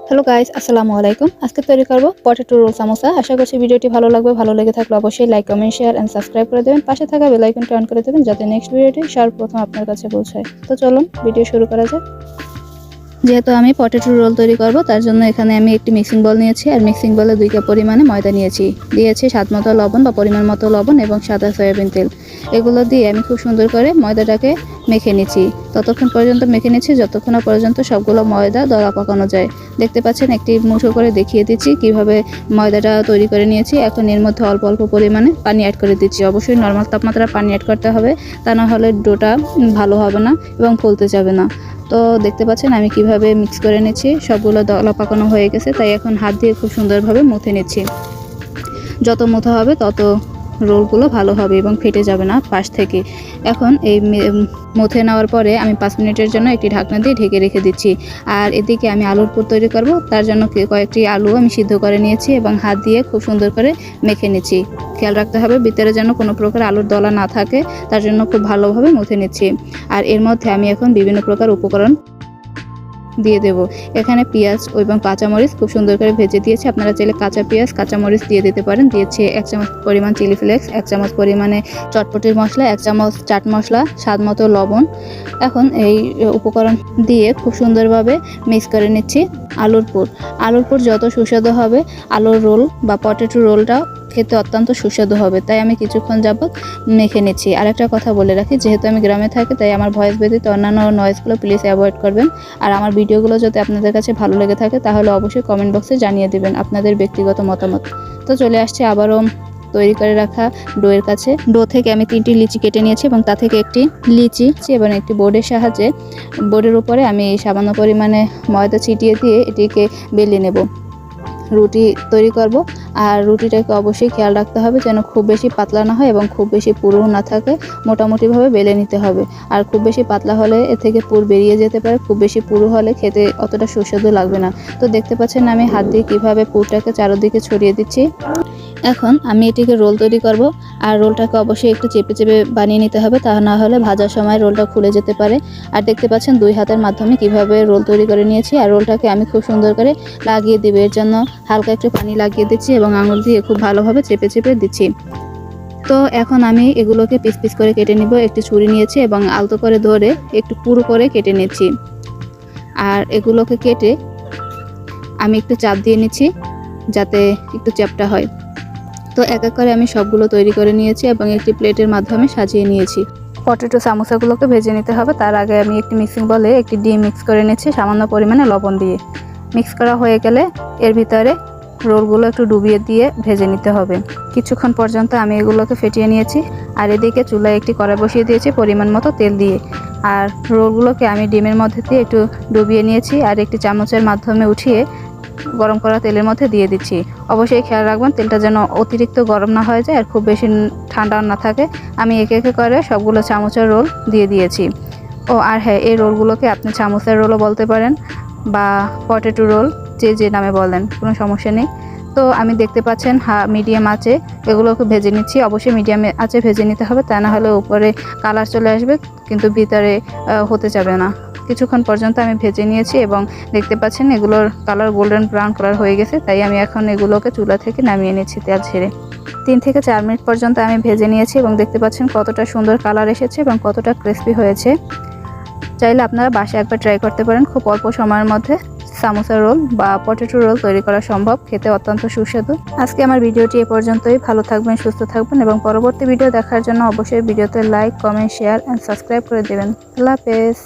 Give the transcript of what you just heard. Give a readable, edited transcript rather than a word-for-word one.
Hello guys, আসসালামু আলাইকুম। আজকে তৈরি করব পটেটো রোল সামোসা। আশা করছি ভিডিওটি ভালো লাগবে। ভালো লেগে থাকলে অবশ্যই like, comment, share and subscribe করে দেবেন। পাশে থাকা বেল আইকনটি অন করে দেবেন যাতে নেক্সট ভিডিওটি সর্বপ্রথম আপনার কাছে পৌঁছায়। তো চলুন ভিডিও শুরু করা যাক। যেহেতু আমি পটেটো রোল তৈরি করব তার জন্য এখানে আমি একটি মিক্সিং বল নিয়েছি আর মিক্সিং বলে 2 কাপ পরিমাণে ময়দা নিয়েছি। দিয়েছি স্বাদমতো লবণ বা পরিমাণ মতো লবণ এবং সাদা সয়াবিন তেল। এগুলো দিয়ে আমি খুব সুন্দর করে ময়দাটাকে মেখে নিচ্ছি। ততক্ষণ পর্যন্ত মেখে নিচ্ছি যতক্ষণ না পর্যন্ত সবগুলো ময়দা দলা পাকানো যায়। দেখতে পাচ্ছেন একটি মুঠো করে দেখিয়ে দিচ্ছি কিভাবে ময়দাটা তৈরি করে নিয়েছি। এখন এর মধ্যে অল্প অল্প পরিমাণে পানি অ্যাড করে দিচ্ছি। অবশ্যই নরমাল তাপমাত্রায় পানি অ্যাড করতে হবে, তা না হলে ডোটা ভালো হবে না এবং ফুলতে যাবে না। তো দেখতে পাচ্ছেন আমি কিভাবে মিক্স করে নিচ্ছি। সবগুলো দলা পাকানো হয়ে গেছে, তাই এখন হাত দিয়ে খুব সুন্দরভাবে মুথে নিচ্ছি। যত মুথা হবে তত রোলগুলো ভালো হবে এবং ফেটে যাবে না পাশ থেকে। এখন এই মুথে নেওয়ার পরে আমি 5 মিনিটের জন্য একটি ঢাকনা দিয়ে ঢেকে রেখে দিচ্ছি। আর এদিকে আমি আলুর পুর তৈরি করব, তার জন্য কয়েকটি আলু আমি সিদ্ধ করে নিয়েছি এবং হাত দিয়ে খুব সুন্দর করে মেখে নিচ্ছি। খেয়াল রাখতে হবে ভিতরে যেন কোনো প্রকার আলুর দলা না থাকে, তার জন্য খুব ভালোভাবে মুথে নিচ্ছি। আর এর মধ্যে আমি এখন বিভিন্ন প্রকার উপকরণ দিয়ে দেব। এখানে পেঁয়াজ এবং কাঁচামরিচ খুব সুন্দর করে ভেজে দিয়েছি। আপনারা চাইলে কাঁচা পেঁয়াজ কাঁচামরিচ দিয়ে দিতে পারেন। দিয়েছি 1 চামচ পরিমাণ চিলি ফ্লেক্স, 1 চামচ পরিমাণে চটপটির মশলা, 1 চামচ চাট মশলা, স্বাদ মতো লবণ। এখন এই উপকরণ দিয়ে খুব সুন্দরভাবে মিক্স করে নিচ্ছি আলুর পুর যত সুস্বাদু হবে আলুর রোল বা পটেটো রোলটা খেতে অত্যন্ত সুস্বাদু হবে। তাই আমি কিছুক্ষণ যাবত মেখে নিচ্ছি। আর একটা কথা বলে রাখি, যেহেতু আমি গ্রামে থাকি তাই আমার ভয়েস ব্যতীত অন্যান্য নয়েজগুলো প্লিজ অ্যাভয়েড করবেন। আর আমার ভিডিওগুলো যদি আপনাদের কাছে ভালো লেগে থাকে তাহলে অবশ্যই কমেন্ট বক্সে জানিয়ে দেবেন আপনাদের ব্যক্তিগত মতামত। তো চলে আসছে আবারও তৈরি করে রাখা ডোয়ের কাছে। ডো থেকে আমি 3টি লিচি কেটে নিয়েছি এবং তা থেকে একটি লিচি এবং একটি বোর্ডের সাহায্যে বোর্ডের উপরে আমি সামান্য পরিমাণে ময়দা ছিটিয়ে দিয়ে এটিকে বেলে নেব। রুটি তৈরি করব। আর রুটিটাকে অবশ্যই খেয়াল রাখতে হবে যেন খুব বেশি পাতলা না হয় এবং খুব বেশি পুরু না থাকে। মোটামুটিভাবে বেলে নিতে হবে। আর খুব বেশি পাতলা হলে এ থেকে পুর বেরিয়ে যেতে পারে, খুব বেশি পুরু হলে খেতে অতটা সুস্বাদু লাগবে না। তো দেখতে পাচ্ছেন আমি হাত দিয়ে কীভাবে পুরটাকে চারদিকে ছড়িয়ে দিচ্ছি। এখন আমি এটিকে রোল তৈরি করব। আর রোলটাকে অবশ্যই একটু চেপে চেপে বানিয়ে নিতে হবে, তা না হলে ভাজার সময় রোলটা খুলে যেতে পারে। আর দেখতে পাচ্ছেন 2 হাতের মাধ্যমে কিভাবে রোল তৈরি করে নিয়েছি। আর রোলটাকে আমি খুব সুন্দর করে লাগিয়ে দেব। এর জন্য হালকা একটু পানি লাগিয়ে দিচ্ছি এবং আঙুল দিয়ে খুব ভালোভাবে চেপে চেপে দিচ্ছি। তো এখন আমি এগুলোকে পিস পিস করে কেটে নিব। একটি ছুরি নিয়েছি এবং আলতো করে ধরে একটু পুরু করে কেটে নিচ্ছি। আর এগুলোকে কেটে আমি একটু চাপ দিয়ে নিচ্ছি যাতে একটু চ্যাপটা হয়। তো এক এক করে আমি সবগুলো তৈরি করে নিয়েছি এবং একটি প্লেটের মাধ্যমে সাজিয়ে নিয়েছি। পটেটো সামোসাগুলোকে ভেজে নিতে হবে। তার আগে আমি একটি মিক্সিং বলে একটি ডিম মিক্স করে নিচ্ছি সামান্য পরিমাণে লবণ দিয়ে। মিক্স করা হয়ে গেলে এর ভিতরে রোলগুলো একটু ডুবিয়ে দিয়ে ভেজে নিতে হবে। কিছুক্ষণ পর্যন্ত আমি এগুলোকে ফেটিয়ে নিয়েছি। আর এদিকে চুলায় একটি কড়াই বসিয়ে দিয়েছি পরিমাণ মতো তেল দিয়ে। আর রোলগুলোকে আমি ডিমের মধ্যে দিয়ে একটু ডুবিয়ে নিয়েছি আর একটি চামচের মাধ্যমে উঠিয়ে গরম করা তেলের মধ্যে দিয়ে দিচ্ছি। অবশ্যই খেয়াল রাখবেন তেলটা যেন অতিরিক্ত গরম না হয়ে যায় আর খুব বেশি ঠান্ডা না থাকে। আমি একে একে করে সবগুলো চামচের রোল দিয়ে দিয়েছি। আর হ্যাঁ, এই রোলগুলোকে আপনি চামচের রোলও বলতে পারেন বা পটেটো রোল যে নামে বলেন, কোনো সমস্যা নেই। তো আমি দেখতে পাচ্ছেন মিডিয়াম আঁচে এগুলোকে ভেজে নিচ্ছি। অবশ্যই মিডিয়াম আঁচে ভেজে নিতে হবে, তা না হলে উপরে কালার চলে আসবে কিন্তু ভিতরে হতে যাবে না। কিছুক্ষণ পর্যন্ত আমি ভেজে নিয়েছি এবং দেখতে পাচ্ছেন এগুলোর কালার গোল্ডেন ব্রাউন কালার হয়ে গেছে। তাই আমি এখন এগুলোকে চুলা থেকে নামিয়ে নিচ্ছি তেল ছেড়ে। 3 থেকে 4 মিনিট পর্যন্ত আমি ভেজে নিয়েছি এবং দেখতে পাচ্ছেন কতটা সুন্দর কালার এসেছে এবং কতটা ক্রিস্পি হয়েছে। চাইলে আপনারা বাসায় একবার ট্রাই করতে পারেন। খুব অল্প সময়ের মধ্যে সামোসা রোল বা পটেটো রোল তৈরি করা সম্ভব, খেতে অত্যন্ত সুস্বাদু। আজকে আমার ভিডিওটি এ পর্যন্তই। ভালো থাকবেন, সুস্থ থাকবেন এবং পরবর্তী ভিডিও দেখার জন্য অবশ্যই ভিডিওতে like, comment, share and subscribe করে দেবেন। আল্লাহ হাফেজ।